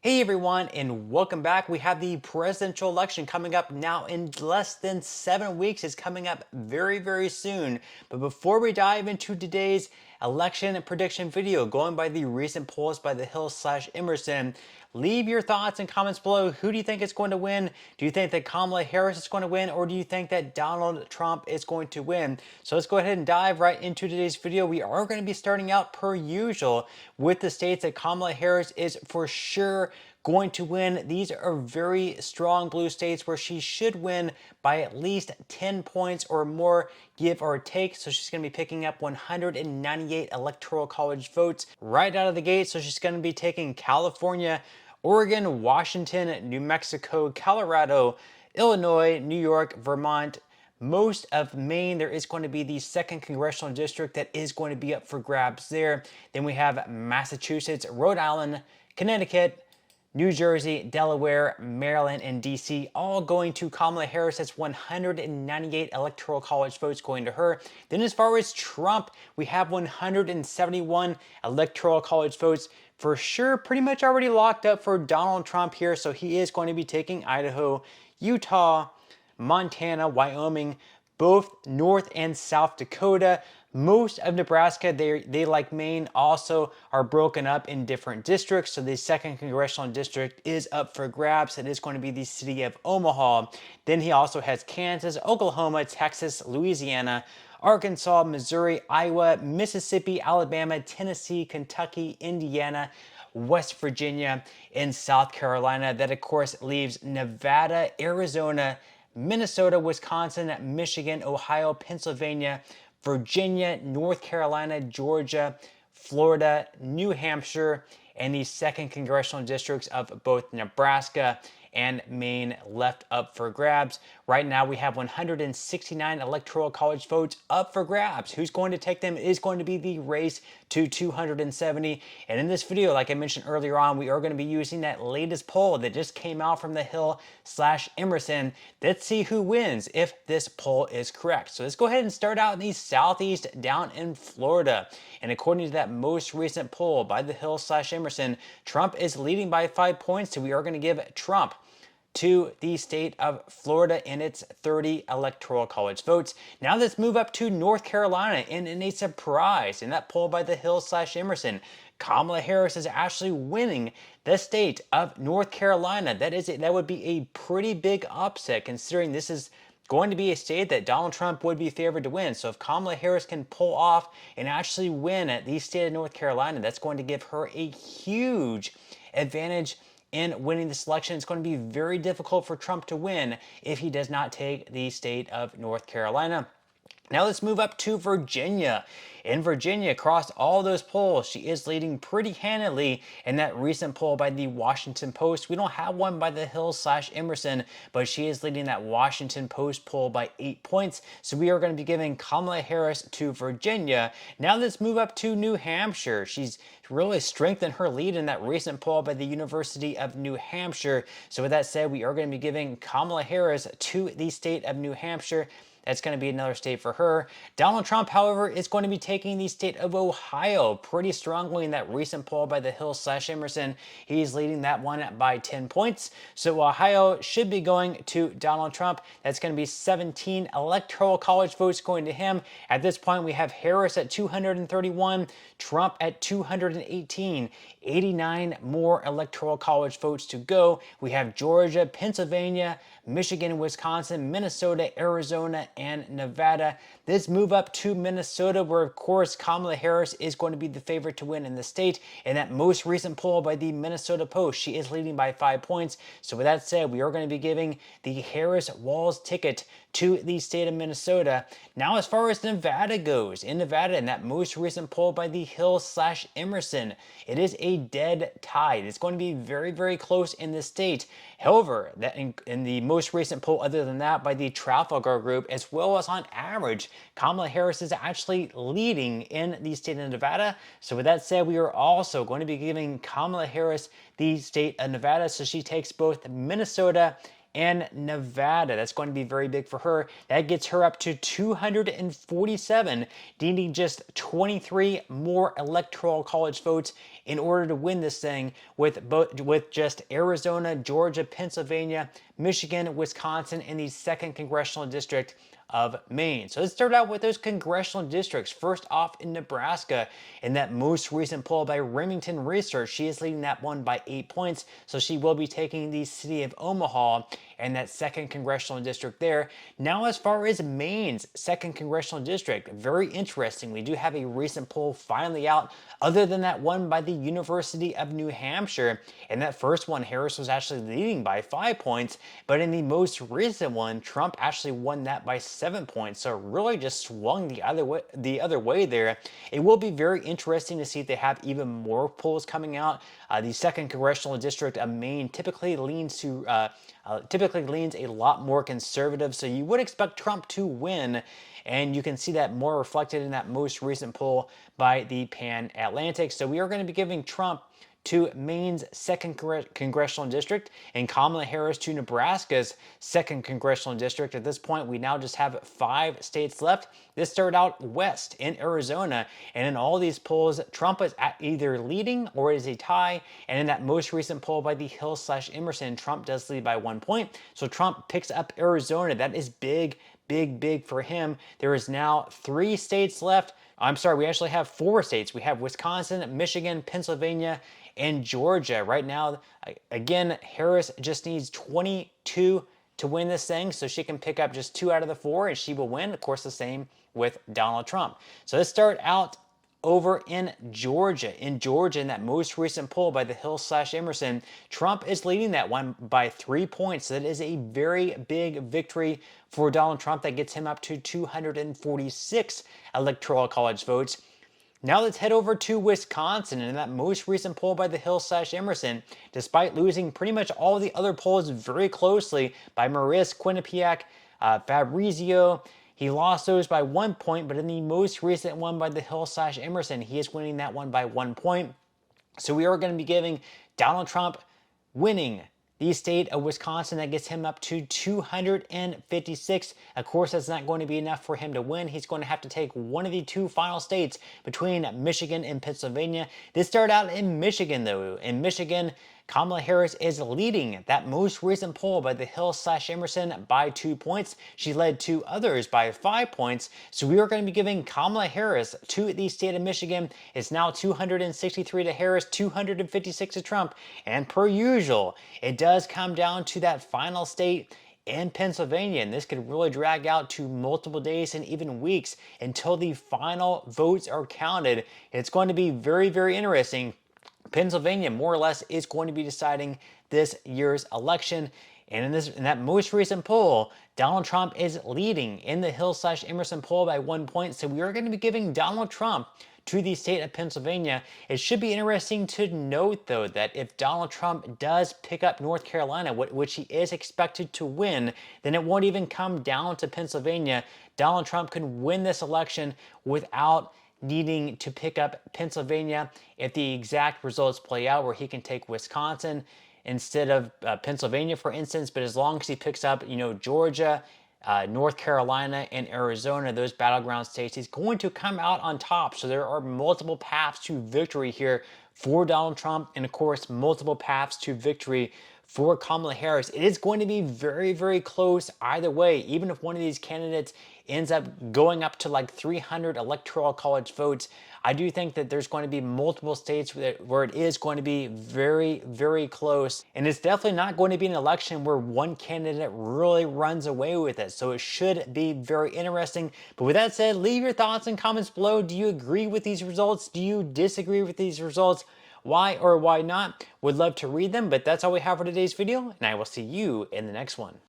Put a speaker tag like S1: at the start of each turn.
S1: Hey everyone, and welcome back. We have the presidential election coming up now in less than 7 weeks. It's coming up very soon. But before we dive into today's election prediction video, going by the recent polls by the Hill/Emerson, leave your thoughts and comments below. Who do you think is going to win? Do you think that Kamala Harris is going to win, or do you think that Donald Trump is going to win? So let's go ahead and dive right into today's video. We are going to be starting out per usual with the states that Kamala Harris is for sure going to win. These are very strong blue states where she should win by at least 10 points or more, give or take. So she's going to be picking up 198 electoral college votes right out of the gate. So she's going to be taking California, Oregon, Washington, New Mexico, Colorado, Illinois, New York, Vermont, most of Maine. There is going to be the 2nd congressional district that is going to be up for grabs there. Then we have Massachusetts, Rhode Island, Connecticut, New Jersey, Delaware, Maryland, and DC, all going to Kamala Harris. That's 198 electoral college votes going to her. Then as far as Trump, we have 171 electoral college votes for sure, pretty much already locked up for Donald Trump here. So he is going to be taking Idaho, Utah, Montana, Wyoming, both North and South Dakota. Most of Nebraska, they like Maine, also are broken up in different districts. So the 2nd congressional district is up for grabs. It is going to be the city of Omaha. Then he also has Kansas, Oklahoma, Texas, Louisiana, Arkansas, Missouri, Iowa, Mississippi, Alabama, Tennessee, Kentucky, Indiana, West Virginia, and South Carolina. That, of course, leaves Nevada, Arizona, Minnesota, Wisconsin, Michigan, Ohio, Pennsylvania, Virginia, North Carolina, Georgia, Florida, New Hampshire, and the 2nd congressional districts of both Nebraska and Maine left up for grabs. Right now, we have 169 electoral college votes up for grabs. Who's going to take them is going to be the race to 270. And in this video, like I mentioned earlier on, we are going to be using that latest poll that just came out from the Hill/Emerson. Let's see who wins if this poll is correct. So let's go ahead and start out in the Southeast down in Florida. And according to that most recent poll by the Hill/Emerson, Trump is leading by 5 points. So we are going to give Trump to the state of Florida in its 30 electoral college votes. Now let's move up to North Carolina, and in a surprise, in that poll by the Hill/Emerson, Kamala Harris is actually winning the state of North Carolina. That would be a pretty big upset, considering this is going to be a state that Donald Trump would be favored to win. So if Kamala Harris can pull off and actually win at the state of North Carolina, that's going to give her a huge advantage in winning this election. It's going to be very difficult for Trump to win if he does not take the state of North Carolina. Now let's move up to Virginia. In Virginia, across all those polls, she is leading pretty handily in that recent poll by the Washington Post. We don't have one by the Hill/Emerson, but she is leading that Washington Post poll by 8 points. So we are going to be giving Kamala Harris to Virginia. Now let's move up to New Hampshire. She's really strengthened her lead in that recent poll by the University of New Hampshire. So with that said, we are going to be giving Kamala Harris to the state of New Hampshire. That's going to be another state for her. Donald Trump, however, is going to be taking the state of Ohio pretty strongly in that recent poll by the Hill/Emerson. He's leading that one by 10 points. So Ohio should be going to Donald Trump. That's going to be 17 electoral college votes going to him. At this point, we have Harris at 231, Trump at 218, 89 more electoral college votes to go. We have Georgia, Pennsylvania, Michigan, Wisconsin, Minnesota, Arizona, and Nevada. Let's move up to Minnesota, where, of course, Kamala Harris is going to be the favorite to win in the state. In that most recent poll by the Minnesota Post, she is leading by 5 points. So with that said, we are going to be giving the Harris-Walz ticket to the state of Minnesota. Now, as far as Nevada goes, in Nevada, in that most recent poll by the Hill/Emerson, it is a dead tie. It's going to be very close in this state. However, that in the most recent poll, other than that, by the Trafalgar Group, as well as on average, Kamala Harris is actually leading in the state of Nevada. So with that said, we are also going to be giving Kamala Harris the state of Nevada. So she takes both Minnesota and Nevada. That's going to be very big for her. That gets her up to 247, needing just 23 more electoral college votes in order to win this thing, with just Arizona, Georgia, Pennsylvania, Michigan, Wisconsin, and the 2nd Congressional District of Maine. So let's start out with those congressional districts. First off, in Nebraska, in that most recent poll by Remington Research, she is leading that one by 8 points. So she will be taking the city of Omaha and that 2nd congressional district there. Now, as far as Maine's 2nd congressional district, very interesting. We do have a recent poll finally out, other than that one by the University of New Hampshire. In that first one, Harris was actually leading by 5 points, but in the most recent one, Trump actually won that by 7 points. So really just swung the other way there. It will be very interesting to see if they have even more polls coming out. The 2nd congressional district of Maine typically leans a lot more conservative, so you would expect Trump to win, and you can see that more reflected in that most recent poll by the Pan Atlantic. So we are going to be giving Trump to Maine's 2nd congressional district, and Kamala Harris to Nebraska's 2nd congressional district. At this point, we now just have 5 states left. This started out west in Arizona, and in all these polls, Trump is either leading or it is a tie. And in that most recent poll by the Hill/Emerson, Trump does lead by 1 point. So Trump picks up Arizona. That is big, big, big for him. There is now 3 states left. I'm sorry, we actually have 4 states. We have Wisconsin, Michigan, Pennsylvania, and Georgia. Right now, again, Harris just needs 22 to win this thing, so she can pick up just 2 out of the 4 and she will win. Of course, the same with Donald Trump. So let's start out over in Georgia. In Georgia, in that most recent poll by the Hill/Emerson, Trump is leading that one by 3 points. So that is a very big victory for Donald Trump. That gets him up to 246 electoral college votes. Now let's head over to Wisconsin. And in that most recent poll by the Hill/Emerson, despite losing pretty much all the other polls very closely by Maurice Quinnipiac, Fabrizio, he lost those by 1 point, but in the most recent one by the Hill/Emerson, he is winning that one by 1 point. So we are going to be giving Donald Trump winning the state of Wisconsin. That gets him up to 256. Of course, that's not going to be enough for him to win. He's going to have to take one of the 2 final states between Michigan and Pennsylvania. This started out in Michigan, though. In Michigan, Kamala Harris is leading that most recent poll by the Hill/Emerson by 2 points. She led 2 others by 5 points. So we are going to be giving Kamala Harris to the state of Michigan. It's now 263 to Harris, 256 to Trump. And per usual, it does come down to that final state in Pennsylvania, and this could really drag out to multiple days and even weeks until the final votes are counted. It's going to be very, very interesting. Pennsylvania, more or less, is going to be deciding this year's election. And in that most recent poll, Donald Trump is leading in the Hill/Emerson poll by 1 point. So we are going to be giving Donald Trump to the state of Pennsylvania. It should be interesting to note, though, that if Donald Trump does pick up North Carolina, which he is expected to win, then it won't even come down to Pennsylvania. Donald Trump can win this election without needing to pick up Pennsylvania if the exact results play out, where he can take Wisconsin instead of Pennsylvania, for instance. But as long as he picks up, Georgia, North Carolina, and Arizona, those battleground states, he's going to come out on top. So there are multiple paths to victory here for Donald Trump, and of course, multiple paths to victory for Kamala Harris. It is going to be very, very close either way. Even if one of these candidates ends up going up to like 300 electoral college votes, I do think that there's going to be multiple states where it is going to be very, very close. And it's definitely not going to be an election where one candidate really runs away with it. So it should be very interesting. But with that said, leave your thoughts and comments below. Do you agree with these results? Do you disagree with these results? Why or why not? Would love to read them, but that's all we have for today's video, and I will see you in the next one.